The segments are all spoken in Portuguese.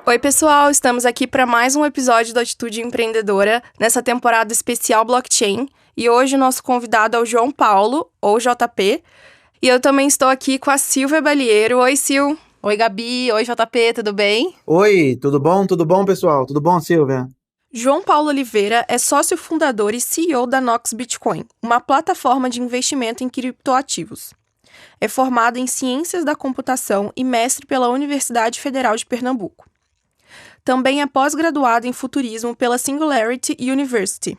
Oi, pessoal! Estamos aqui para mais um episódio do Atitude Empreendedora, nessa temporada especial Blockchain. E hoje o nosso convidado é o João Paulo, ou JP. E eu também estou aqui com a Silvia Balieiro. Oi, Sil! Oi, Gabi. Oi, JP. Tudo bem? Oi, tudo bom? Tudo bom, pessoal? Tudo bom, Silvia? João Paulo Oliveira é sócio fundador e CEO da Nox Bitcoin, uma plataforma de investimento em criptoativos. É formado em Ciências da Computação e mestre pela Universidade Federal de Pernambuco. Também é pós-graduado em Futurismo pela Singularity University.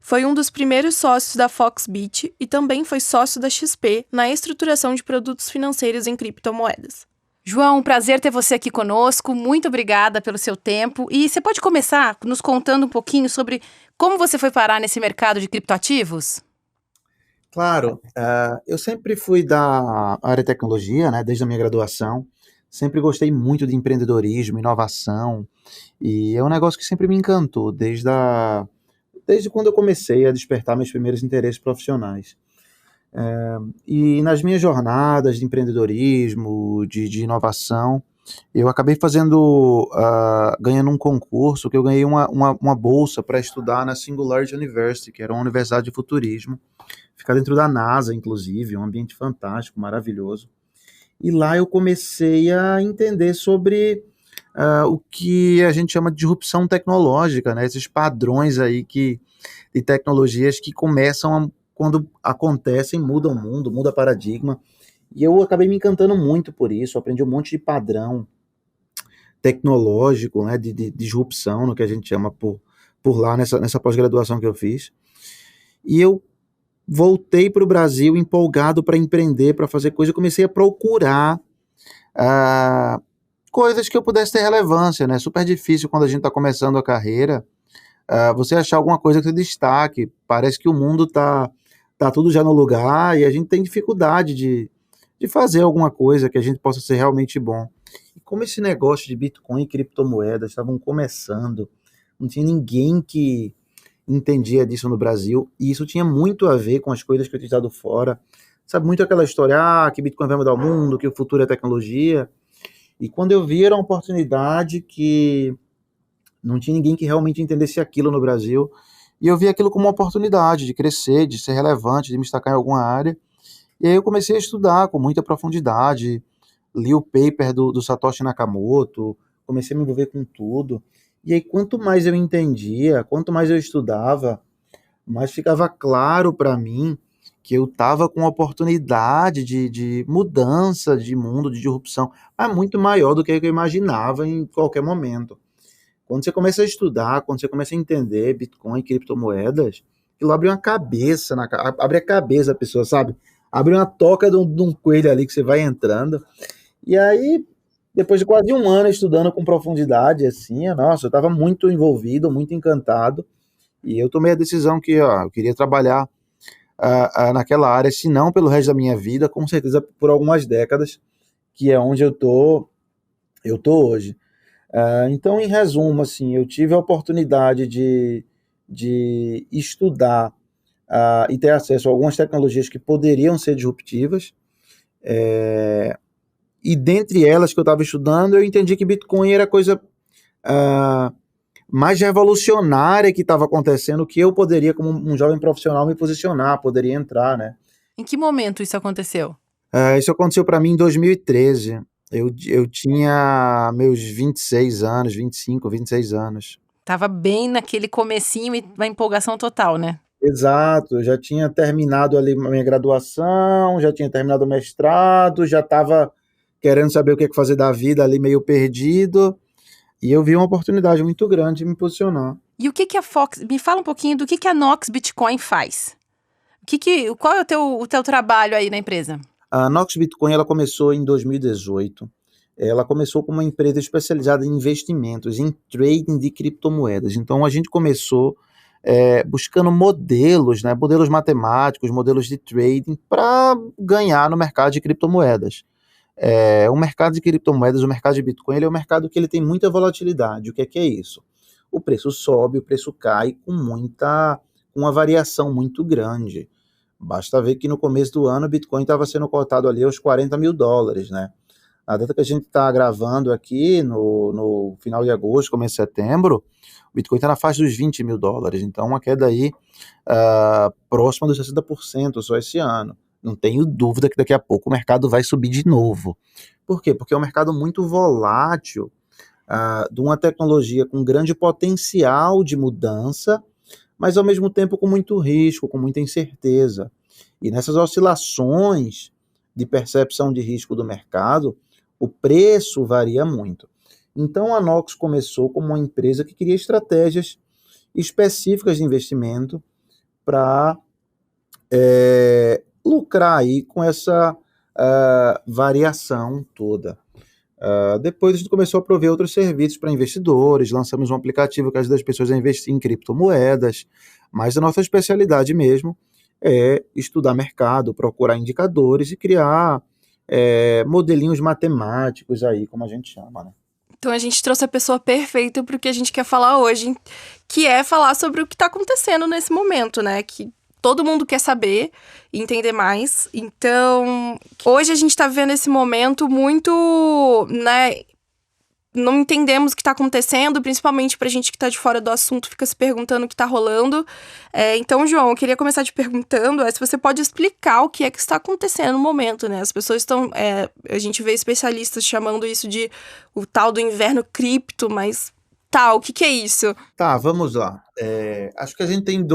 Foi um dos primeiros sócios da Foxbit e também foi sócio da XP na estruturação de produtos financeiros em criptomoedas. João, prazer ter você aqui conosco. Muito obrigada pelo seu tempo. E você pode começar nos contando um pouquinho sobre como você foi parar nesse mercado de criptoativos? Claro, eu sempre fui da área de tecnologia, né, desde a minha graduação. Sempre gostei muito de empreendedorismo, inovação, e é um negócio que sempre me encantou, desde quando eu comecei a despertar meus primeiros interesses profissionais. E nas minhas jornadas de empreendedorismo, de inovação, eu acabei ganhando um concurso, que eu ganhei uma bolsa para estudar na Singularity University, que era uma universidade de futurismo, fica dentro da NASA, inclusive, um ambiente fantástico, maravilhoso. E lá eu comecei a entender sobre o que a gente chama de disrupção tecnológica, né? Esses padrões aí de tecnologias que começam, quando acontecem, mudam o mundo, muda paradigma. E eu acabei me encantando muito por isso, aprendi um monte de padrão tecnológico, né? De disrupção, no que a gente chama por lá, nessa pós-graduação que eu fiz. E eu voltei para o Brasil empolgado para empreender, para fazer coisa, eu comecei a procurar coisas que eu pudesse ter relevância, né? Super difícil quando a gente está começando a carreira, você achar alguma coisa que se destaque. Parece que o mundo tá tudo já no lugar e a gente tem dificuldade de fazer alguma coisa que a gente possa ser realmente bom. E como esse negócio de Bitcoin e criptomoedas estavam começando, não tinha ninguém que entendia disso no Brasil, e isso tinha muito a ver com as coisas que eu tinha estado fora. Sabe, muito aquela história, que Bitcoin vai mudar o mundo, que o futuro é tecnologia. E quando eu vi, era uma oportunidade que não tinha ninguém que realmente entendesse aquilo no Brasil, e eu vi aquilo como uma oportunidade de crescer, de ser relevante, de me destacar em alguma área. E aí eu comecei a estudar com muita profundidade, li o paper do Satoshi Nakamoto, comecei a me envolver com tudo. E aí, quanto mais eu entendia, quanto mais eu estudava, mais ficava claro para mim que eu estava com uma oportunidade de mudança de mundo, de disrupção, mas muito maior do que eu imaginava em qualquer momento. Quando você começa a estudar, quando você começa a entender Bitcoin e criptomoedas, aquilo abre uma cabeça, abre a cabeça da pessoa, sabe? Abre uma toca de um coelho ali que você vai entrando. E aí, depois de quase um ano estudando com profundidade, assim, nossa, eu estava muito envolvido, muito encantado, e eu tomei a decisão que eu queria trabalhar naquela área, se não pelo resto da minha vida, com certeza por algumas décadas, que é onde eu tô hoje. Então, em resumo, assim, eu tive a oportunidade de estudar e ter acesso a algumas tecnologias que poderiam ser disruptivas, e dentre elas que eu estava estudando, eu entendi que Bitcoin era a coisa mais revolucionária que estava acontecendo, que eu poderia, como um jovem profissional, me posicionar, poderia entrar, né? Em que momento isso aconteceu? Isso aconteceu para mim em 2013. Eu tinha meus 26 anos, 25, 26 anos. Tava bem naquele comecinho e uma empolgação total, né? Exato, eu já tinha terminado ali a minha graduação, já tinha terminado o mestrado, já estava querendo saber o que fazer da vida ali, meio perdido, e eu vi uma oportunidade muito grande de me posicionar. E o que a Fox... Me fala um pouquinho do que a Nox Bitcoin faz. Qual é o teu trabalho aí na empresa? A Nox Bitcoin, ela começou em 2018. Ela começou como uma empresa especializada em investimentos, em trading de criptomoedas. Então a gente começou buscando modelos, né, modelos matemáticos, modelos de trading para ganhar no mercado de criptomoedas. O mercado de criptomoedas, o mercado de Bitcoin, ele é um mercado que ele tem muita volatilidade. O que é isso? O preço sobe, o preço cai com uma variação muito grande. Basta ver que no começo do ano o Bitcoin estava sendo cotado ali aos $40.000, né? Na data que a gente está gravando aqui, no final de agosto, começo de setembro, o Bitcoin está na faixa dos $20.000. Então, uma queda aí próxima dos 60% só esse ano. Não tenho dúvida que daqui a pouco o mercado vai subir de novo. Por quê? Porque é um mercado muito volátil, de uma tecnologia com grande potencial de mudança, mas ao mesmo tempo com muito risco, com muita incerteza. E nessas oscilações de percepção de risco do mercado, o preço varia muito. Então a Nox começou como uma empresa que queria estratégias específicas de investimento para lucrar aí com essa variação toda. Depois a gente começou a prover outros serviços para investidores, lançamos um aplicativo que ajuda as pessoas a investir em criptomoedas, mas a nossa especialidade mesmo é estudar mercado, procurar indicadores e criar modelinhos matemáticos aí, como a gente chama, né? Então a gente trouxe a pessoa perfeita para o que a gente quer falar hoje, que é falar sobre o que está acontecendo nesse momento, né? Que todo mundo quer saber e entender mais. Então, hoje a gente está vivendo esse momento muito, né? Não entendemos o que está acontecendo, principalmente pra gente que tá de fora do assunto, fica se perguntando o que tá rolando. Então, João, eu queria começar te perguntando se você pode explicar o que é que está acontecendo no momento, né? As pessoas estão... a gente vê especialistas chamando isso de o tal do inverno cripto, mas o que é isso? Tá, vamos lá. Acho que a gente tem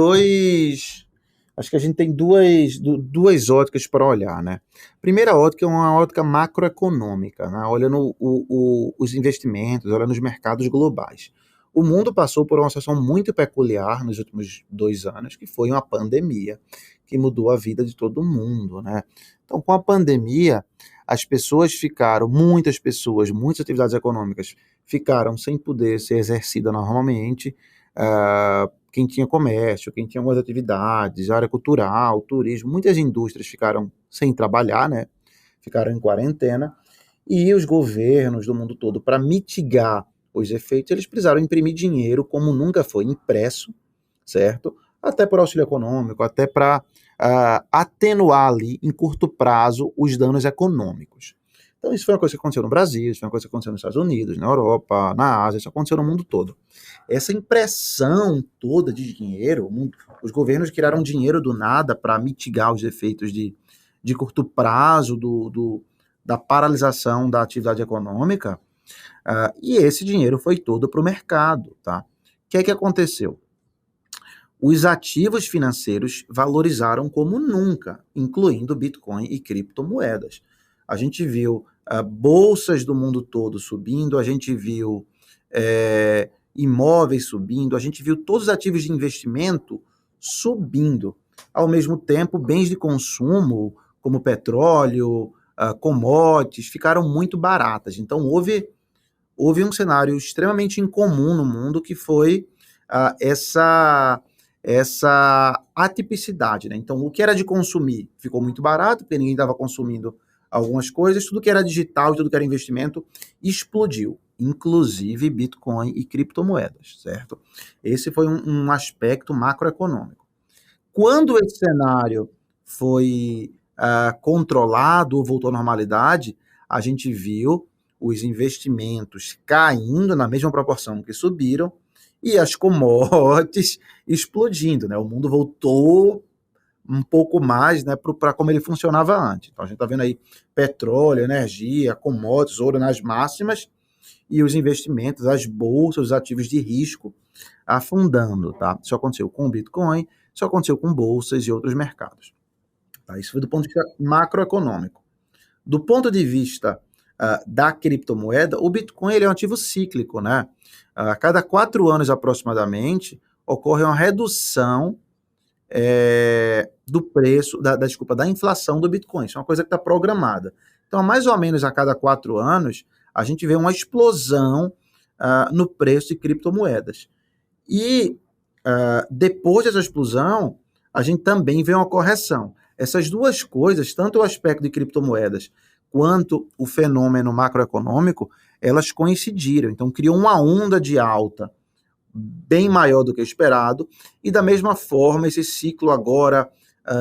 duas óticas para olhar, né? Primeira ótica é uma ótica macroeconômica, né? Olhando os investimentos, olhando os mercados globais. O mundo passou por uma situação muito peculiar nos últimos 2 anos, que foi uma pandemia, que mudou a vida de todo mundo, né? Então, com a pandemia, muitas atividades econômicas ficaram sem poder ser exercida normalmente. Quem tinha comércio, quem tinha algumas atividades, área cultural, turismo, muitas indústrias ficaram sem trabalhar, né? Ficaram em quarentena, e os governos do mundo todo, para mitigar os efeitos, eles precisaram imprimir dinheiro como nunca foi impresso, certo? Até por auxílio econômico, até para atenuar ali, em curto prazo, os danos econômicos. Então isso foi uma coisa que aconteceu no Brasil, isso foi uma coisa que aconteceu nos Estados Unidos, na Europa, na Ásia, isso aconteceu no mundo todo. Essa impressão toda de dinheiro, os governos criaram dinheiro do nada para mitigar os efeitos de curto prazo da paralisação da atividade econômica, e esse dinheiro foi todo para o mercado, tá? O que é que aconteceu? Os ativos financeiros valorizaram como nunca, incluindo Bitcoin e criptomoedas. A gente viu bolsas do mundo todo subindo, a gente viu imóveis subindo, a gente viu todos os ativos de investimento subindo. Ao mesmo tempo, bens de consumo, como petróleo, commodities, ficaram muito baratas. Então, houve um cenário extremamente incomum no mundo, que foi essa atipicidade, né? Então, o que era de consumir ficou muito barato, porque ninguém estava consumindo algumas coisas, tudo que era digital, tudo que era investimento, explodiu, inclusive Bitcoin e criptomoedas, certo? Esse foi um aspecto macroeconômico. Quando esse cenário foi controlado ou voltou à normalidade, a gente viu os investimentos caindo na mesma proporção que subiram e as commodities explodindo, né? O mundo voltou um pouco mais, né, para como ele funcionava antes. Então a gente está vendo aí petróleo, energia, commodities, ouro nas máximas, e os investimentos, as bolsas, os ativos de risco afundando, tá? Isso aconteceu com o Bitcoin, isso aconteceu com bolsas e outros mercados. Tá? Isso foi do ponto de vista macroeconômico. Do ponto de vista da criptomoeda, o Bitcoin ele é um ativo cíclico, né? A cada 4 anos aproximadamente ocorre uma redução do preço, da inflação do Bitcoin. Isso é uma coisa que está programada. Então, mais ou menos a cada 4 anos, a gente vê uma explosão no preço de criptomoedas. E depois dessa explosão, a gente também vê uma correção. Essas duas coisas, tanto o aspecto de criptomoedas quanto o fenômeno macroeconômico, elas coincidiram. Então, criou uma onda de alta bem maior do que o esperado, e da mesma forma esse ciclo agora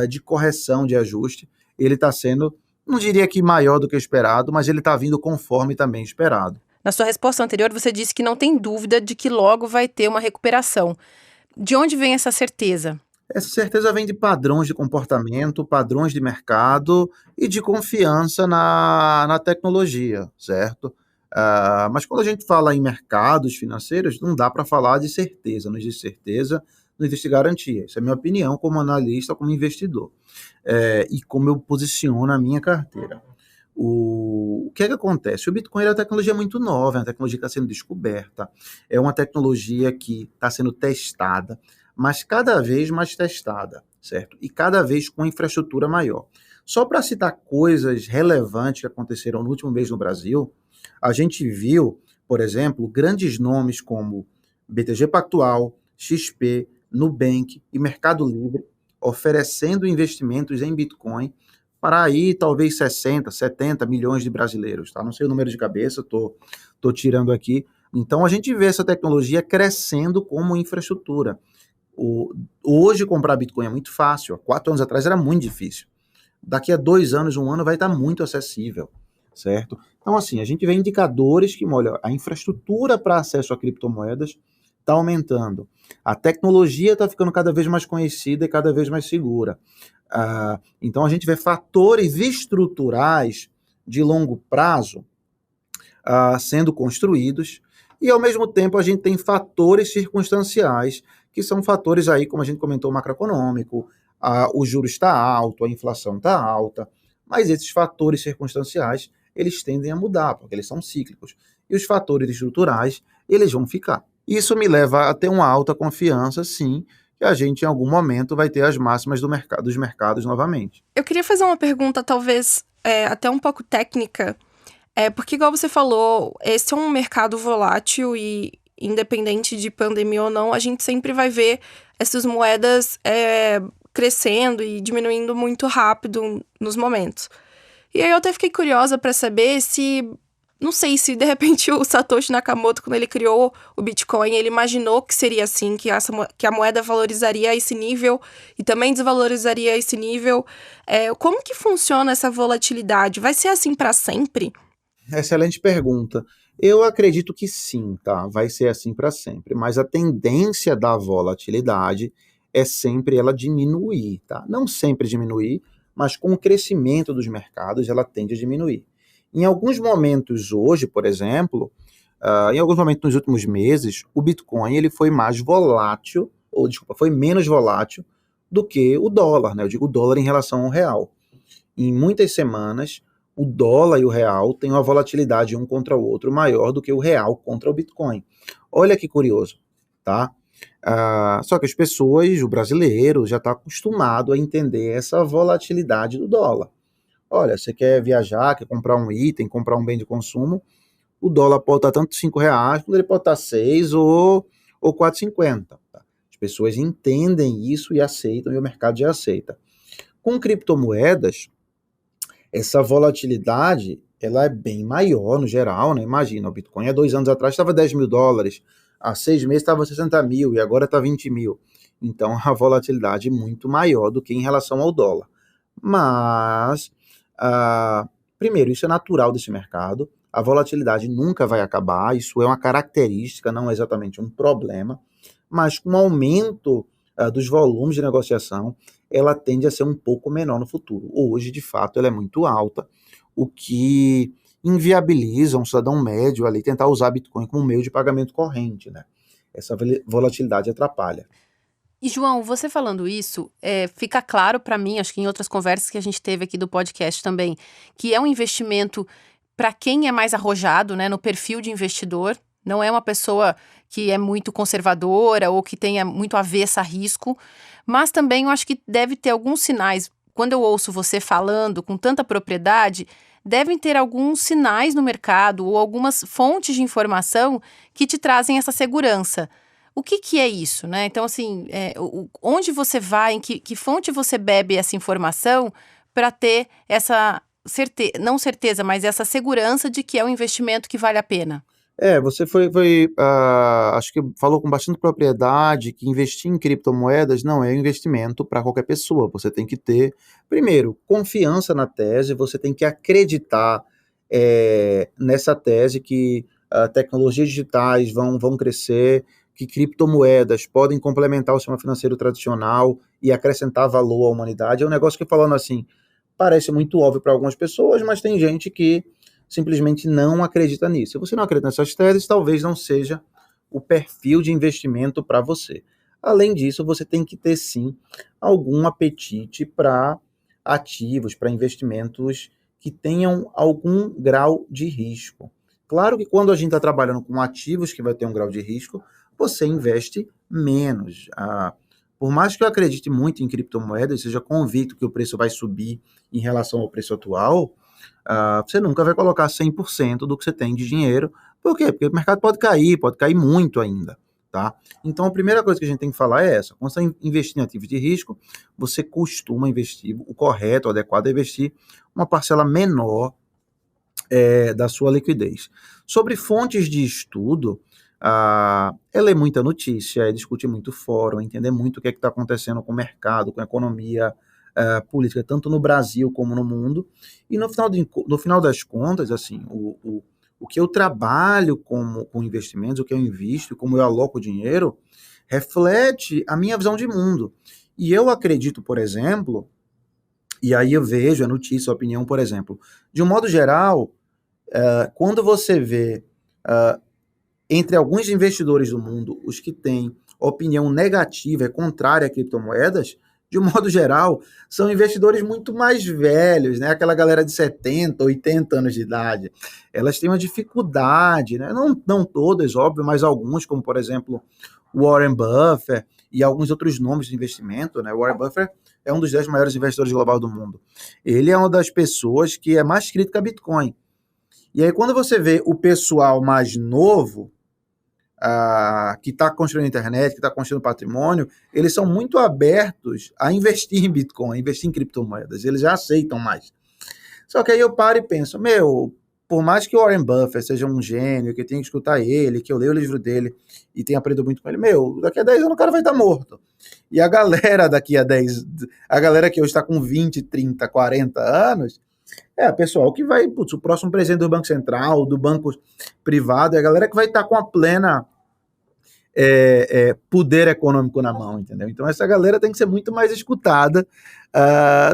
de correção, de ajuste, ele está sendo, não diria que maior do que esperado, mas ele está vindo conforme também esperado. Na sua resposta anterior, você disse que não tem dúvida de que logo vai ter uma recuperação. De onde vem essa certeza? Essa certeza vem de padrões de comportamento, padrões de mercado e de confiança na tecnologia, certo? Mas quando a gente fala em mercados financeiros, não dá para falar de certeza, não existe certeza, não existe garantia. Isso é a minha opinião como analista, como investidor, e como eu posiciono a minha carteira. O que é que acontece? O Bitcoin é uma tecnologia muito nova, é uma tecnologia que está sendo descoberta, é uma tecnologia que está sendo testada, mas cada vez mais testada, certo? E cada vez com infraestrutura maior. Só para citar coisas relevantes que aconteceram no último mês no Brasil, a gente viu, por exemplo, grandes nomes como BTG Pactual, XP, Nubank e Mercado Livre oferecendo investimentos em Bitcoin para aí talvez 60, 70 milhões de brasileiros, tá? Não sei o número de cabeça, tô tirando aqui. Então a gente vê essa tecnologia crescendo como infraestrutura. Hoje comprar Bitcoin é muito fácil, há 4 anos atrás era muito difícil. Daqui a 2 anos, 1 ano vai estar muito acessível, certo? Então assim, a gente vê indicadores que, olha, a infraestrutura para acesso a criptomoedas está aumentando. A tecnologia está ficando cada vez mais conhecida e cada vez mais segura. Então a gente vê fatores estruturais de longo prazo sendo construídos e ao mesmo tempo a gente tem fatores circunstanciais que são fatores aí, como a gente comentou, macroeconômico, o juros está alto, a inflação está alta, mas esses fatores circunstanciais eles tendem a mudar, porque eles são cíclicos. E os fatores estruturais, eles vão ficar. Isso me leva a ter uma alta confiança, sim, que a gente em algum momento vai ter as máximas dos mercados novamente. Eu queria fazer uma pergunta, talvez até um pouco técnica, porque igual você falou, esse é um mercado volátil e independente de pandemia ou não, a gente sempre vai ver essas moedas crescendo e diminuindo muito rápido nos momentos. E aí eu até fiquei curiosa para saber se, não sei, se de repente o Satoshi Nakamoto, quando ele criou o Bitcoin, ele imaginou que seria assim, que a moeda valorizaria a esse nível e também desvalorizaria a esse nível. Como que funciona essa volatilidade? Vai ser assim para sempre? Excelente pergunta. Eu acredito que sim, tá? Vai ser assim para sempre, mas a tendência da volatilidade é sempre ela diminuir, tá? Não sempre diminuir, mas com o crescimento dos mercados ela tende a diminuir. Em alguns momentos hoje, por exemplo, em alguns momentos nos últimos meses, o Bitcoin ele foi mais volátil, foi menos volátil do que o dólar, né? Eu digo o dólar em relação ao real. Em muitas semanas, o dólar e o real têm uma volatilidade um contra o outro maior do que o real contra o Bitcoin. Olha que curioso, tá? Só que as pessoas, o brasileiro, já está acostumado a entender essa volatilidade do dólar. Olha, você quer viajar, quer comprar um item, comprar um bem de consumo, o dólar pode estar tanto R$5, quando ele pode estar 6 ou 4,50. Tá? As pessoas entendem isso e aceitam, e o mercado já aceita. Com criptomoedas, essa volatilidade ela é bem maior no geral, né? Imagina, o Bitcoin há 2 anos atrás estava $10 mil, há 6 meses estava 60 mil e agora está 20 mil. Então a volatilidade é muito maior do que em relação ao dólar. Mas, primeiro, isso é natural desse mercado, a volatilidade nunca vai acabar, isso é uma característica, não é exatamente um problema, mas com o aumento dos volumes de negociação, ela tende a ser um pouco menor no futuro. Hoje, de fato, ela é muito alta, o que inviabiliza um cidadão médio ali tentar usar Bitcoin como meio de pagamento corrente, né? Essa volatilidade atrapalha. E, João, você falando isso, fica claro para mim, acho que em outras conversas que a gente teve aqui do podcast também, que é um investimento para quem é mais arrojado, né, no perfil de investidor, não é uma pessoa que é muito conservadora ou que tenha muito avessa a risco, mas também eu acho que deve ter alguns sinais. Quando eu ouço você falando com tanta propriedade, devem ter alguns sinais no mercado ou algumas fontes de informação que te trazem essa segurança. O que é isso, né? Então, assim, onde você vai, em que fonte você bebe essa informação para ter essa certeza, não certeza, mas essa segurança de que é um investimento que vale a pena? Você acho que falou com bastante propriedade que investir em criptomoedas não é um investimento para qualquer pessoa. Você tem que ter, primeiro, confiança na tese, você tem que acreditar nessa tese que tecnologias digitais vão crescer, que criptomoedas podem complementar o sistema financeiro tradicional e acrescentar valor à humanidade. É um negócio que, falando assim, parece muito óbvio para algumas pessoas, mas tem gente que simplesmente não acredita nisso. Se você não acredita nessas teses, talvez não seja o perfil de investimento para você. Além disso, você tem que ter sim algum apetite para ativos, para investimentos que tenham algum grau de risco. Claro que quando a gente está trabalhando com ativos que vai ter um grau de risco, você investe menos. Por mais que eu acredite muito em criptomoedas, seja convicto que o preço vai subir em relação ao preço atual, você nunca vai colocar 100% do que você tem de dinheiro. Por quê? Porque o mercado pode cair muito ainda, tá? Então, a primeira coisa que a gente tem que falar é essa. Quando você investir em ativos de risco, você costuma investir, o correto, o adequado é investir uma parcela menor da sua liquidez. Sobre fontes de estudo, é ler muita notícia, é discutir muito fórum, entender muito o que está acontecendo com o mercado, com a economia política, tanto no Brasil como no mundo. E no final das contas, assim, o que eu trabalho com investimentos, o que eu invisto, como eu aloco o dinheiro, reflete a minha visão de mundo. E eu acredito, por exemplo, e aí eu vejo a notícia, a opinião, por exemplo, de um modo geral, quando você vê entre alguns investidores do mundo, os que têm opinião negativa e contrária a criptomoedas, de um modo geral, são investidores muito mais velhos, né? Aquela galera de 70, 80 anos de idade. Elas têm uma dificuldade, né? Não todas, óbvio, mas alguns, como por exemplo Warren Buffett e alguns outros nomes de investimento, né? Warren Buffett é um dos 10 maiores investidores globais do mundo. Ele é uma das pessoas que é mais crítica a Bitcoin. E aí, quando você vê o pessoal mais novo, que está construindo internet, que está construindo patrimônio, eles são muito abertos a investir em Bitcoin, a investir em criptomoedas. Eles já aceitam mais. Só que aí eu paro e penso, por mais que o Warren Buffett seja um gênio, que eu tenha que escutar ele, que eu leio o livro dele e tenha aprendido muito com ele, daqui a 10 anos o cara vai estar morto. E a galera a galera que hoje está com 20, 30, 40 anos, pessoal que vai, o próximo presidente do Banco Central, do banco privado, é a galera que vai estar com a plena poder econômico na mão, entendeu? Então essa galera tem que ser muito mais escutada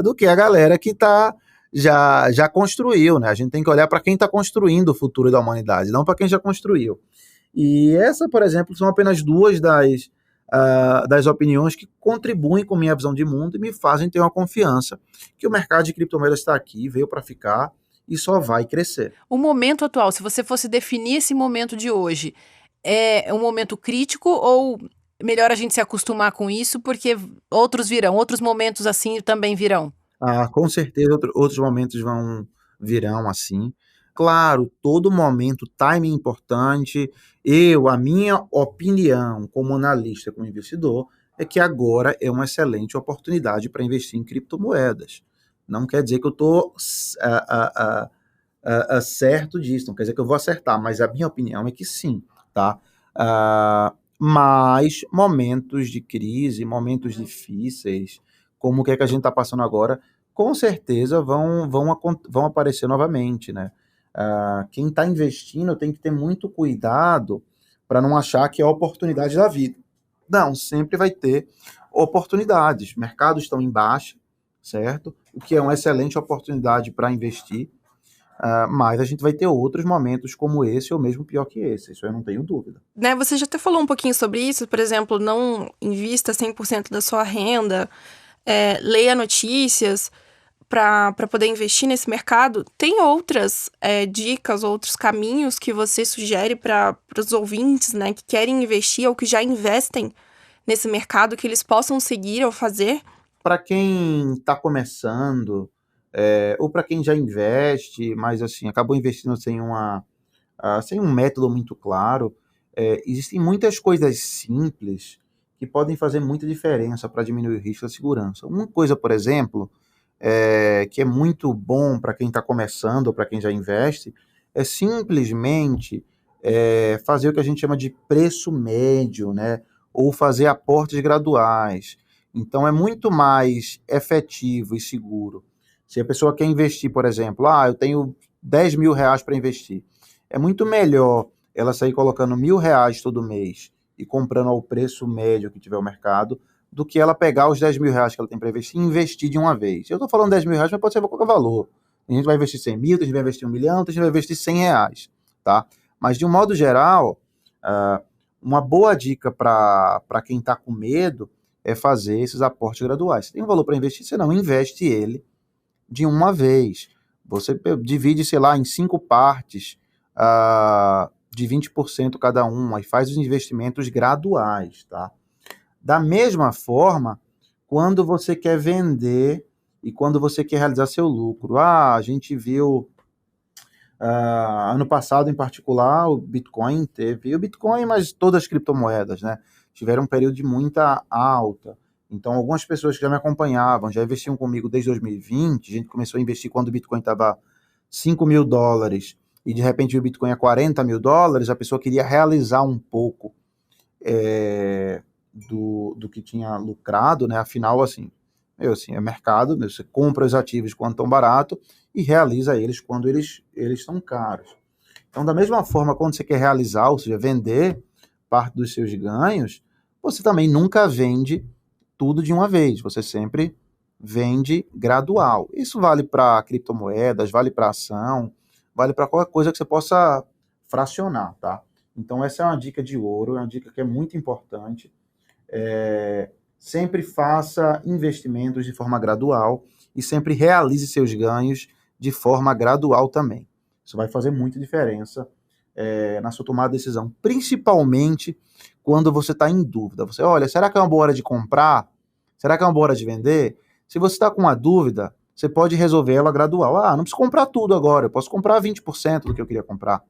do que a galera que já construiu, né? A gente tem que olhar para quem está construindo o futuro da humanidade, não para quem já construiu. E essa, por exemplo, são apenas duas das opiniões que contribuem com minha visão de mundo e me fazem ter uma confiança que o mercado de criptomoedas está aqui, veio para ficar e só vai crescer. O momento atual, se você fosse definir esse momento de hoje, é um momento crítico ou melhor a gente se acostumar com isso porque outros momentos assim também virão? Com certeza outros momentos virão assim. Claro, todo momento, timing importante. A minha opinião como analista, como investidor, é que agora é uma excelente oportunidade para investir em criptomoedas. Não quer dizer que eu estou certo disso, não quer dizer que eu vou acertar, mas a minha opinião é que sim, tá? Mas momentos de crise, momentos difíceis, como o que é que a gente está passando agora, com certeza vão aparecer novamente, né? Quem está investindo tem que ter muito cuidado para não achar que é a oportunidade da vida. Não, sempre vai ter oportunidades. Mercados estão em baixa, certo? O que é uma excelente oportunidade para investir, mas a gente vai ter outros momentos como esse ou mesmo pior que esse, isso eu não tenho dúvida. Né, você já até falou um pouquinho sobre isso, por exemplo, não invista 100% da sua renda, leia notícias para poder investir nesse mercado. Tem outras dicas, outros caminhos que você sugere para os ouvintes, né, que querem investir ou que já investem nesse mercado, que eles possam seguir ou fazer? Para quem está começando, ou para quem já investe, mas assim, acabou investindo sem um método muito claro, existem muitas coisas simples que podem fazer muita diferença para diminuir o risco da segurança. Uma coisa, por exemplo, que é muito bom para quem está começando ou para quem já investe, é simplesmente fazer o que a gente chama de preço médio, né? Ou fazer aportes graduais. Então, é muito mais efetivo e seguro. Se a pessoa quer investir, por exemplo, eu tenho 10 mil reais para investir. É muito melhor ela sair colocando R$ 1.000 todo mês e comprando ao preço médio que tiver o mercado, do que ela pegar os 10 mil reais que ela tem para investir e investir de uma vez. Eu estou falando 10 mil reais, mas pode ser qualquer valor. A gente vai investir 100 mil, a gente vai investir 1 milhão, a gente vai investir R$ 100, tá? Mas, de um modo geral, uma boa dica para quem está com medo é fazer esses aportes graduais. Você tem um valor para investir, você não investe ele de uma vez. Você divide, sei lá, em 5 partes, de 20% cada uma, e faz os investimentos graduais, tá? Da mesma forma, quando você quer vender e quando você quer realizar seu lucro. A gente viu, ano passado em particular, o Bitcoin mas todas as criptomoedas, né, tiveram um período de muita alta. Então, algumas pessoas que já me acompanhavam, já investiam comigo desde 2020, a gente começou a investir quando o Bitcoin estava $5.000, e de repente o Bitcoin é $40.000, a pessoa queria realizar um pouco do que tinha lucrado, né? Afinal, assim, é mercado, você compra os ativos quando estão barato e realiza eles quando eles estão caros. Então, da mesma forma, quando você quer realizar, ou seja, vender parte dos seus ganhos, você também nunca vende tudo de uma vez, você sempre vende gradual. Isso vale para criptomoedas, vale para ação, vale para qualquer coisa que você possa fracionar, tá? Então, essa é uma dica de ouro, é uma dica que é muito importante. Sempre faça investimentos de forma gradual e sempre realize seus ganhos de forma gradual também. Isso vai fazer muita diferença na sua tomada de decisão, principalmente quando você está em dúvida. Você olha, será que é uma boa hora de comprar? Será que é uma boa hora de vender? Se você está com uma dúvida, você pode resolver ela gradual. Não preciso comprar tudo agora, eu posso comprar 20% do que eu queria comprar.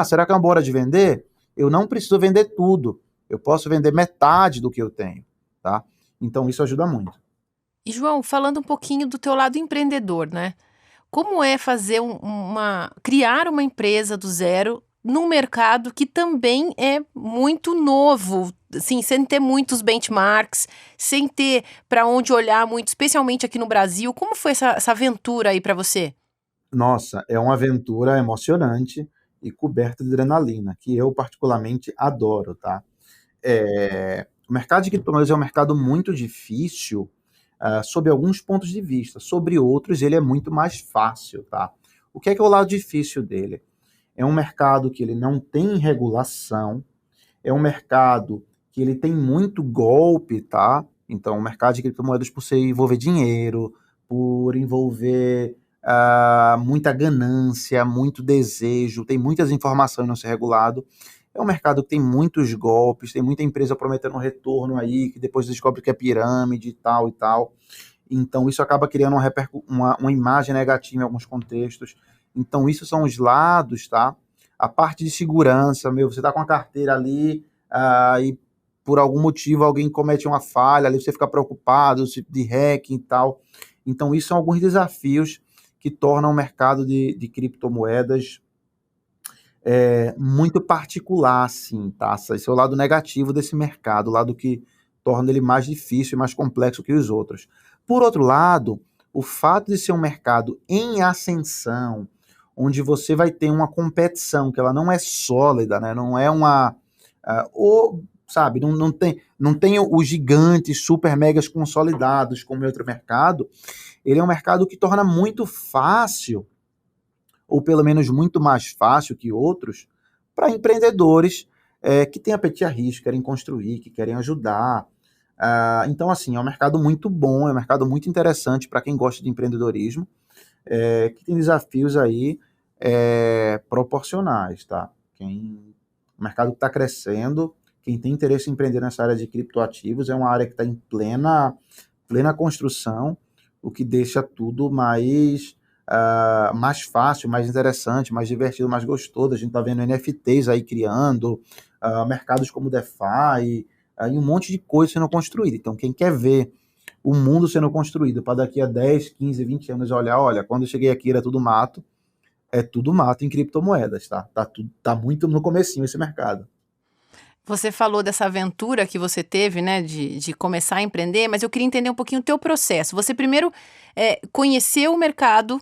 Será que é uma boa hora de vender? Eu não preciso vender tudo, eu posso vender metade do que eu tenho, tá? Então isso ajuda muito. E João, falando um pouquinho do teu lado empreendedor, né? Como é fazer criar uma empresa do zero num mercado que também é muito novo, assim, sem ter muitos benchmarks, sem ter para onde olhar muito, especialmente aqui no Brasil. Como foi essa aventura aí para você? Nossa, é uma aventura emocionante e coberta de adrenalina, que eu particularmente adoro, tá? O mercado de criptomoedas é um mercado muito difícil, sob alguns pontos de vista. Sobre outros, ele é muito mais fácil, tá? O que é o lado difícil dele? É um mercado que ele não tem regulação, é um mercado que ele tem muito golpe, tá? Então, o mercado de criptomoedas, por envolver dinheiro, por envolver muita ganância, muito desejo, tem muitas informações não ser regulado. É um mercado que tem muitos golpes, tem muita empresa prometendo um retorno aí, que depois descobre que é pirâmide e tal e tal. Então, isso acaba criando uma imagem negativa em alguns contextos. Então, isso são os lados, tá? A parte de segurança, você tá com a carteira ali, e por algum motivo alguém comete uma falha, ali você fica preocupado, de hacking e tal. Então, isso são alguns desafios que tornam o mercado de criptomoedas muito particular, assim, tá? Esse é o lado negativo desse mercado, o lado que torna ele mais difícil e mais complexo que os outros. Por outro lado, o fato de ser um mercado em ascensão, onde você vai ter uma competição que ela não é sólida, né? Não é uma... sabe, não tem os gigantes super megas consolidados como em outro mercado. Ele é um mercado que torna muito fácil, ou pelo menos muito mais fácil que outros, para empreendedores que têm apetite a risco, querem construir, que querem ajudar. Então, assim, é um mercado muito bom, é um mercado muito interessante para quem gosta de empreendedorismo, que tem desafios aí proporcionais, tá? O mercado que está crescendo, quem tem interesse em empreender nessa área de criptoativos, é uma área que está em plena construção, o que deixa tudo mais fácil, mais interessante, mais divertido, mais gostoso. A gente está vendo NFTs aí criando, mercados como DeFi, e um monte de coisa sendo construída. Então, quem quer ver o mundo sendo construído para daqui a 10, 15, 20 anos olha, quando eu cheguei aqui era tudo mato, é tudo mato em criptomoedas, tá? Tá muito no comecinho esse mercado. Você falou dessa aventura que você teve, né, de começar a empreender, mas eu queria entender um pouquinho o teu processo. Você primeiro conheceu o mercado,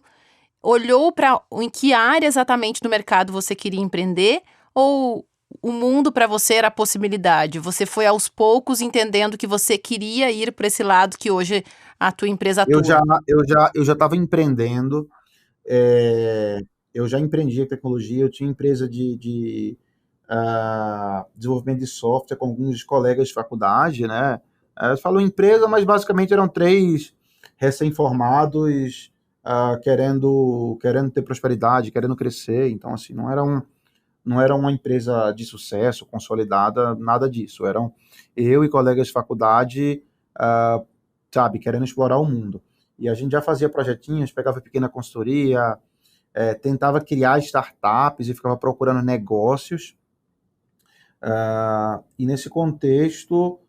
olhou para em que área exatamente do mercado você queria empreender, ou o mundo para você era a possibilidade? Você foi aos poucos entendendo que você queria ir para esse lado que hoje a tua empresa Eu já atua? eu já estava empreendendo, é, eu já empreendia tecnologia, eu tinha empresa de desenvolvimento de software com alguns colegas de faculdade, né? Falou empresa, mas basicamente eram três recém-formados, querendo ter prosperidade, querendo crescer. Então, assim, não era uma empresa de sucesso, consolidada, nada disso. Eram eu e colegas de faculdade, ah, sabe, querendo explorar o mundo. E a gente já fazia projetinhos, pegava pequena consultoria, tentava criar startups e ficava procurando negócios. E nesse contexto,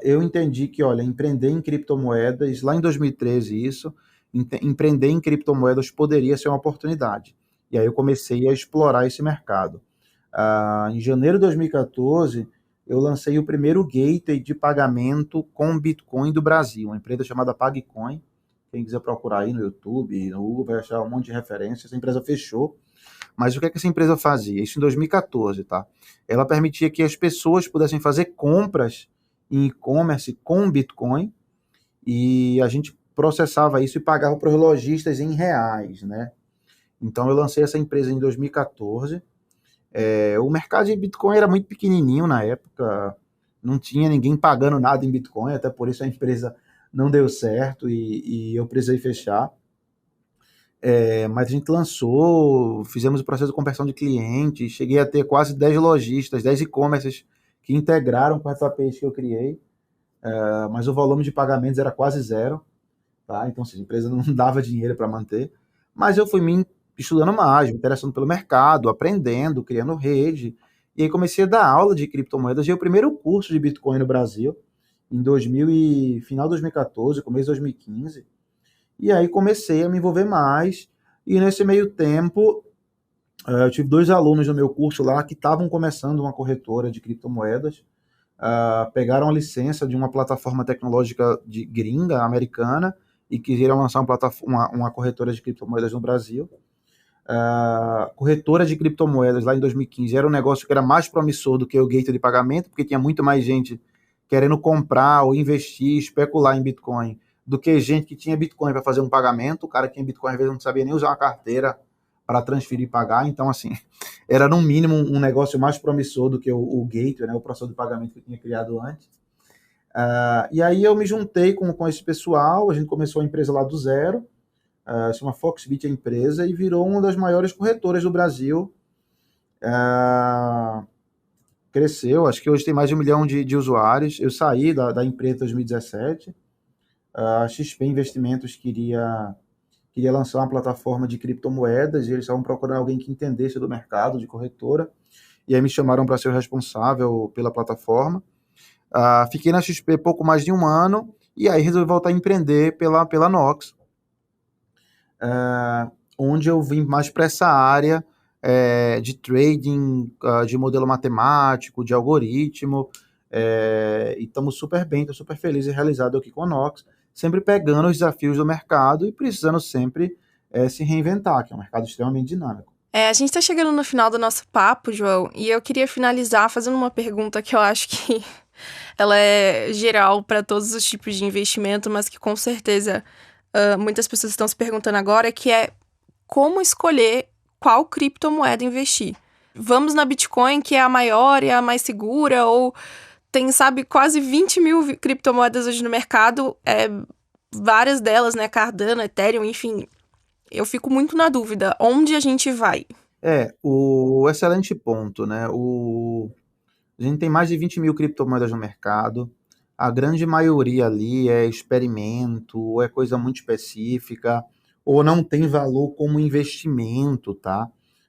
eu entendi que, olha, empreender em criptomoedas, lá em 2013 isso, empreender em criptomoedas poderia ser uma oportunidade. E aí eu comecei a explorar esse mercado. Em janeiro de 2014, eu lancei o primeiro gateway de pagamento com Bitcoin do Brasil, uma empresa chamada PagCoin. Quem quiser procurar aí no YouTube, no Google, vai achar um monte de referências. Essa empresa fechou. Mas o que é que essa empresa fazia? Isso em 2014, tá? Ela permitia que as pessoas pudessem fazer compras em e-commerce com Bitcoin e a gente processava isso e pagava para os lojistas em reais, né? Então eu lancei essa empresa em 2014. O mercado de Bitcoin era muito pequenininho na época, não tinha ninguém pagando nada em Bitcoin, até por isso a empresa não deu certo e eu precisei fechar. Mas a gente lançou, fizemos o processo de conversão de clientes, cheguei a ter quase 10 lojistas, 10 e-commerces que integraram com essa API que eu criei, mas o volume de pagamentos era quase zero, tá? Então, assim, a empresa não dava dinheiro para manter, mas eu fui me estudando mais, me interessando pelo mercado, aprendendo, criando rede, e aí comecei a dar aula de criptomoedas, e o primeiro curso de Bitcoin no Brasil, em final de 2014, começo de 2015, e aí comecei a me envolver mais, e nesse meio tempo, eu tive dois alunos no meu curso lá que estavam começando uma corretora de criptomoedas, pegaram a licença de uma plataforma tecnológica de gringa, americana, e queriam lançar uma corretora de criptomoedas no Brasil. Corretora de criptomoedas lá em 2015 era um negócio que era mais promissor do que o gateway de pagamento, porque tinha muito mais gente querendo comprar ou investir, especular em Bitcoin, do que gente que tinha Bitcoin para fazer um pagamento. O cara que tinha Bitcoin às vezes não sabia nem usar uma carteira para transferir e pagar. Então, assim, era no mínimo um negócio mais promissor do que o gateway, né, o processo de pagamento que eu tinha criado antes. E aí eu me juntei com esse pessoal, a gente começou a empresa lá do zero, chama Foxbit a empresa, e virou uma das maiores corretoras do Brasil. Cresceu, acho que hoje tem mais de 1 milhão de usuários. Eu saí da empresa em 2017. A XP Investimentos queria lançar uma plataforma de criptomoedas e eles estavam procurando alguém que entendesse do mercado de corretora. E aí me chamaram para ser o responsável pela plataforma. Fiquei na XP pouco mais de um ano e aí resolvi voltar a empreender pela Nox, onde eu vim mais para essa área de trading, de modelo matemático, de algoritmo, e estamos super bem, estou super feliz e realizado aqui com a Nox, sempre pegando os desafios do mercado e precisando sempre se reinventar, que é um mercado extremamente dinâmico. A gente está chegando no final do nosso papo, João, e eu queria finalizar fazendo uma pergunta que eu acho que ela é geral para todos os tipos de investimento, mas que com certeza muitas pessoas estão se perguntando agora, que é como escolher qual criptomoeda investir. Vamos na Bitcoin, que é a maior e a mais segura, ou tem, sabe, quase 20 mil criptomoedas hoje no mercado, várias delas, né, Cardano, Ethereum, enfim, eu fico muito na dúvida, onde a gente vai? O excelente ponto, né? A gente tem mais de 20 mil criptomoedas no mercado, a grande maioria ali é experimento, ou é coisa muito específica, ou não tem valor como investimento, tá?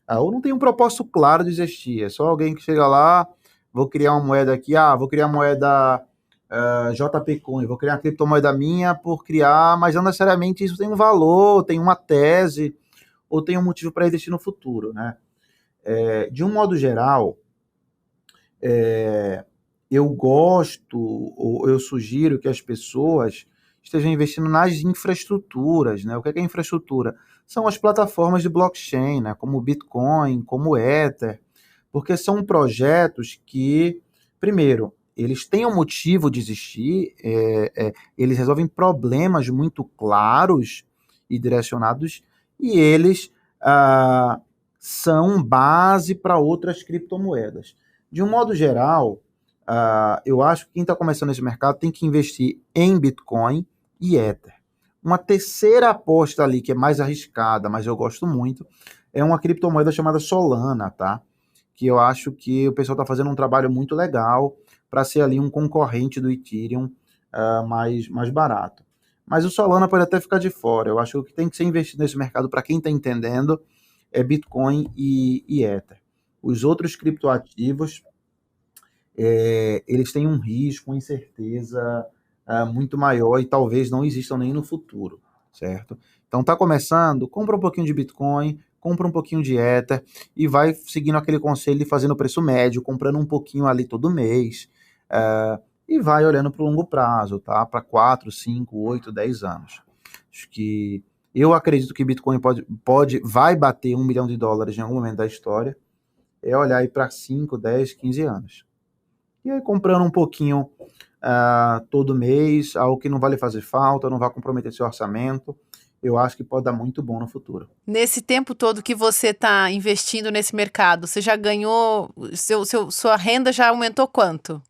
Ou não tem um propósito claro de existir, é só alguém que chega lá, vou criar uma moeda aqui, vou criar uma moeda JP Coin, vou criar uma criptomoeda minha por criar, mas não necessariamente isso tem um valor, tem uma tese, ou tem um motivo para investir no futuro, né? De um modo geral, eu gosto, ou eu sugiro que as pessoas estejam investindo nas infraestruturas, né? O que é infraestrutura? São as plataformas de blockchain, né? Como o Bitcoin, como o Ether, porque são projetos que, primeiro, eles têm um motivo de existir, eles resolvem problemas muito claros e direcionados, e eles são base para outras criptomoedas. De um modo geral, eu acho que quem está começando esse mercado tem que investir em Bitcoin e Ether. Uma terceira aposta ali, que é mais arriscada, mas eu gosto muito, é uma criptomoeda chamada Solana, tá? Que eu acho que o pessoal está fazendo um trabalho muito legal para ser ali um concorrente do Ethereum mais barato. Mas o Solana pode até ficar de fora. Eu acho que o que tem que ser investido nesse mercado, para quem está entendendo, é Bitcoin e Ether. Os outros criptoativos, eles têm um risco, uma incerteza muito maior e talvez não existam nem no futuro, certo? Então está começando, compra um pouquinho de Bitcoin, compra um pouquinho de Ether e vai seguindo aquele conselho de fazendo o preço médio, comprando um pouquinho ali todo mês e vai olhando para o longo prazo, tá? Para 4, 5, 8, 10 anos. Acho que eu acredito que Bitcoin vai bater $1 milhão em algum momento da história. É olhar aí para 5, 10, 15 anos. E aí comprando um pouquinho todo mês, algo que não vai lhe fazer falta, não vai comprometer seu orçamento, eu acho que pode dar muito bom no futuro. Nesse tempo todo que você está investindo nesse mercado, você já ganhou, sua renda já aumentou quanto?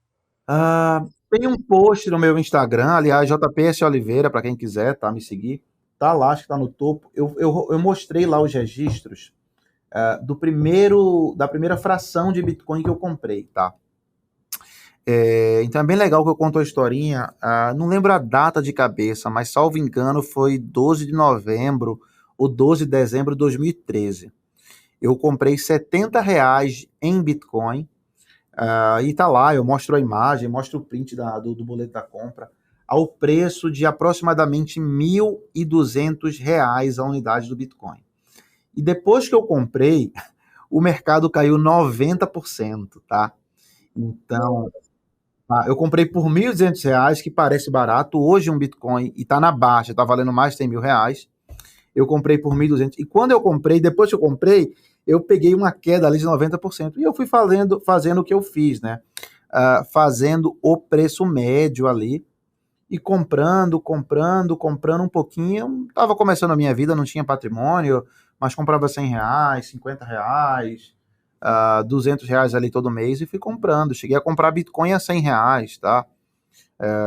Tem um post no meu Instagram, aliás, JPS Oliveira, para quem quiser, tá, me seguir, tá lá, acho que tá no topo. Eu mostrei lá os registros da primeira fração de Bitcoin que eu comprei, tá? Então é bem legal que eu conto a historinha. Não lembro a data de cabeça, mas salvo engano foi 12 de novembro ou 12 de dezembro de 2013. Eu comprei R$ 70 em Bitcoin e tá lá, eu mostro a imagem, mostro o print do boleto da compra, ao preço de aproximadamente R$ 1.200 a unidade do Bitcoin. E depois que eu comprei, o mercado caiu 90%, tá? Então, eu comprei por R$ 1.200, que parece barato. Hoje um Bitcoin, e tá na baixa, tá valendo mais de R$ 100.000. Eu comprei por 1.200. E quando eu comprei, depois que eu comprei, eu peguei uma queda ali de 90%. E eu fui fazendo o que eu fiz, né? Fazendo o preço médio ali e comprando um pouquinho. Tava começando a minha vida, não tinha patrimônio, mas comprava R$ 100, R$ 50, R$ 200 ali todo mês e fui comprando. Cheguei a comprar Bitcoin a R$ 100, tá?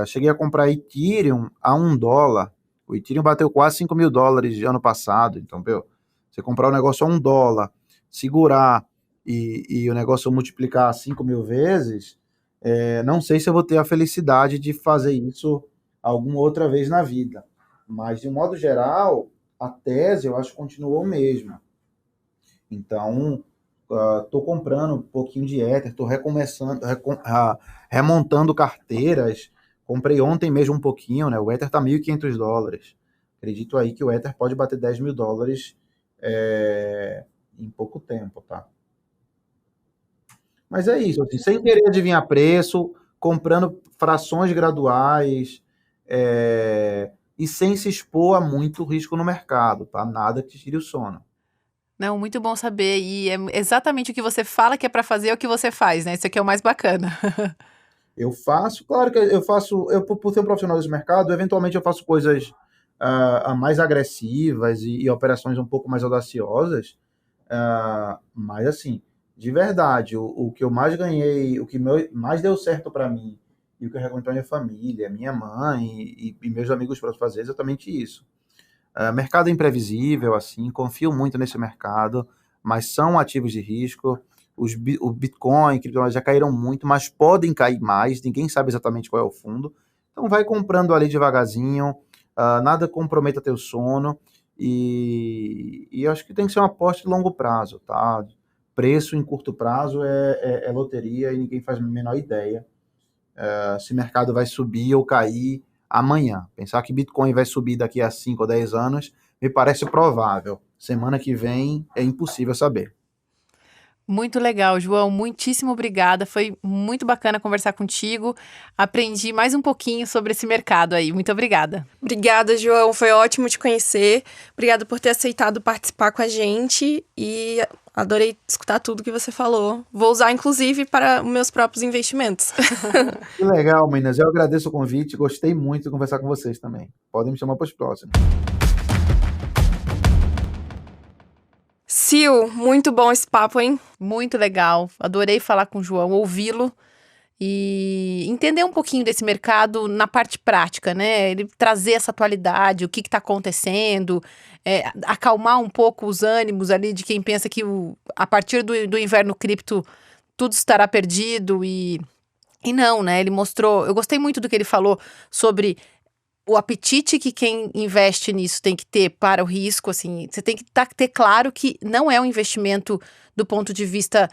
Cheguei a comprar Ethereum a $1. O Ethereum bateu quase $5.000 de ano passado. Então, você comprar o negócio a $1, segurar e o negócio multiplicar 5.000 vezes, não sei se eu vou ter a felicidade de fazer isso alguma outra vez na vida. Mas, de um modo geral, a tese eu acho que continuou a mesma. Então, estou comprando um pouquinho de Ether, estou remontando carteiras. Comprei ontem mesmo um pouquinho, né? O Ether está $1.500. Acredito aí que o Ether pode bater $10.000 em pouco tempo, tá? Mas é isso, assim, sem querer adivinhar preço, comprando frações graduais e sem se expor a muito risco no mercado, tá? Nada que te tire o sono. Não, muito bom saber. E é exatamente o que você fala que é para fazer, é o que você faz, né? Isso aqui é o mais bacana. Eu faço, claro que eu faço, por ser um profissional desse mercado, eventualmente eu faço coisas mais agressivas e operações um pouco mais audaciosas, mas assim, de verdade, o que eu mais ganhei, o que mais deu certo para mim e o que eu recomendo para minha família, minha mãe e meus amigos para fazer é exatamente isso. Mercado imprevisível, assim, confio muito nesse mercado, mas são ativos de risco. O Bitcoin, criptomoedas já caíram muito, mas podem cair mais, ninguém sabe exatamente qual é o fundo. Então vai comprando ali devagarzinho, nada comprometa teu sono, e acho que tem que ser uma aposta de longo prazo, tá? Preço em curto prazo é loteria e ninguém faz a menor ideia se o mercado vai subir ou cair amanhã. Pensar que Bitcoin vai subir daqui a 5 ou 10 anos me parece provável. Semana que vem é impossível saber. Muito legal, João. Muitíssimo obrigada. Foi muito bacana conversar contigo. Aprendi mais um pouquinho sobre esse mercado aí. Muito obrigada. Obrigada, João. Foi ótimo te conhecer. Obrigada por ter aceitado participar com a gente e adorei escutar tudo que você falou. Vou usar, inclusive, para os meus próprios investimentos. Que legal, meninas. Eu agradeço o convite. Gostei muito de conversar com vocês também. Podem me chamar para os próximos. Sil, muito bom esse papo, hein? Muito legal. Adorei falar com o João, ouvi-lo e entender um pouquinho desse mercado na parte prática, né? Ele trazer essa atualidade, o que está acontecendo, acalmar um pouco os ânimos ali de quem pensa que a partir do inverno cripto tudo estará perdido e não, né? Ele mostrou. Eu gostei muito do que ele falou sobre o apetite que quem investe nisso tem que ter para o risco, assim, você tem que ter claro que não é um investimento do ponto de vista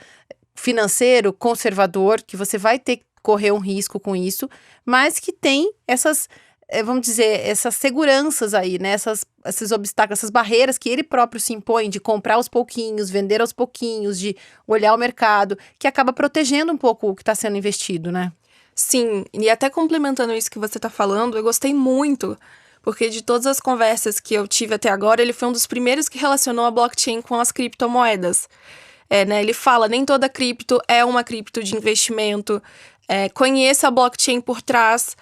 financeiro, conservador, que você vai ter que correr um risco com isso, mas que tem essas, vamos dizer, essas seguranças aí, né, esses obstáculos, essas barreiras que ele próprio se impõe de comprar aos pouquinhos, vender aos pouquinhos, de olhar o mercado, que acaba protegendo um pouco o que está sendo investido, né? Sim, e até complementando isso que você está falando, eu gostei muito, porque de todas as conversas que eu tive até agora, ele foi um dos primeiros que relacionou a blockchain com as criptomoedas. Né, ele fala, nem toda cripto é uma cripto de investimento, conheça a blockchain por trás,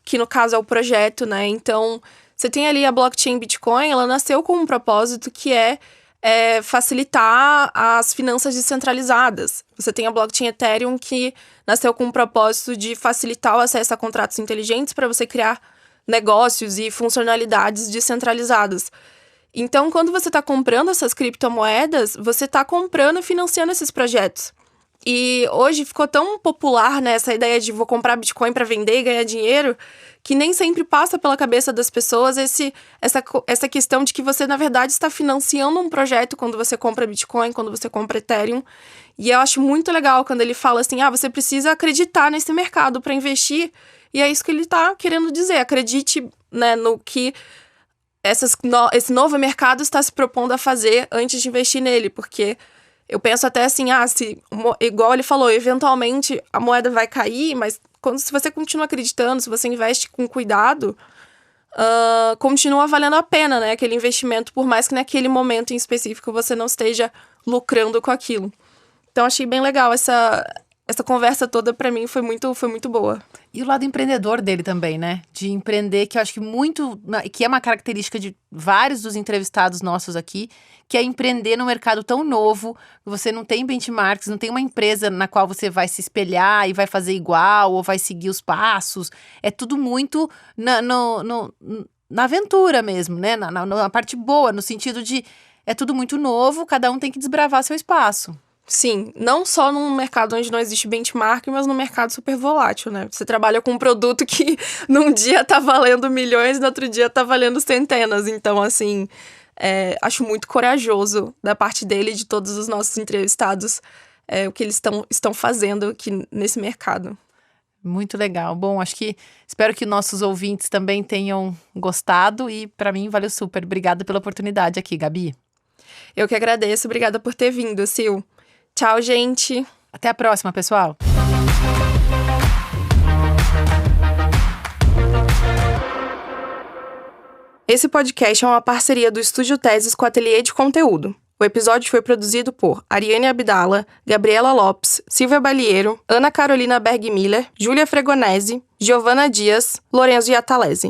que no caso é o projeto, né? Então, você tem ali a blockchain Bitcoin, ela nasceu com um propósito que é facilitar as finanças descentralizadas. Você tem a blockchain Ethereum, que nasceu com o propósito de facilitar o acesso a contratos inteligentes para você criar negócios e funcionalidades descentralizadas. Então, quando você está comprando essas criptomoedas, você está comprando e financiando esses projetos. E hoje ficou tão popular, né, essa ideia de vou comprar Bitcoin para vender e ganhar dinheiro, que nem sempre passa pela cabeça das pessoas essa questão de que você, na verdade, está financiando um projeto quando você compra Bitcoin, quando você compra Ethereum. E eu acho muito legal quando ele fala assim, você precisa acreditar nesse mercado para investir. E é isso que ele está querendo dizer. Acredite, né, no que esse novo mercado está se propondo a fazer antes de investir nele, porque eu penso até assim, igual ele falou, eventualmente a moeda vai cair, mas se você continua acreditando, se você investe com cuidado, continua valendo a pena, né, aquele investimento, por mais que naquele momento em específico você não esteja lucrando com aquilo. Então, achei bem legal essa conversa toda, pra mim, foi muito boa. E o lado empreendedor dele também, né? De empreender, que eu acho que é uma característica de vários dos entrevistados nossos aqui, que é empreender num mercado tão novo, você não tem benchmarks, não tem uma empresa na qual você vai se espelhar e vai fazer igual, ou vai seguir os passos. É tudo muito na aventura mesmo, né? Na parte boa, no sentido de é tudo muito novo, cada um tem que desbravar seu espaço. Sim, não só num mercado onde não existe benchmark, mas num mercado super volátil, né? Você trabalha com um produto que num dia tá valendo milhões, no outro dia tá valendo centenas. Então, assim, acho muito corajoso da parte dele e de todos os nossos entrevistados o que eles estão fazendo aqui nesse mercado. Muito legal. Bom, espero que nossos ouvintes também tenham gostado e para mim valeu super. Obrigada pela oportunidade aqui, Gabi. Eu que agradeço. Obrigada por ter vindo, Sil. Tchau, gente. Até a próxima, pessoal. Esse podcast é uma parceria do Estúdio Teses com o Ateliê de Conteúdo. O episódio foi produzido por Ariane Abdala, Gabriela Lopes, Silvia Balieiro, Ana Carolina Berg Miller, Júlia Fregonese, Giovana Dias, Lorenzo Iatalese.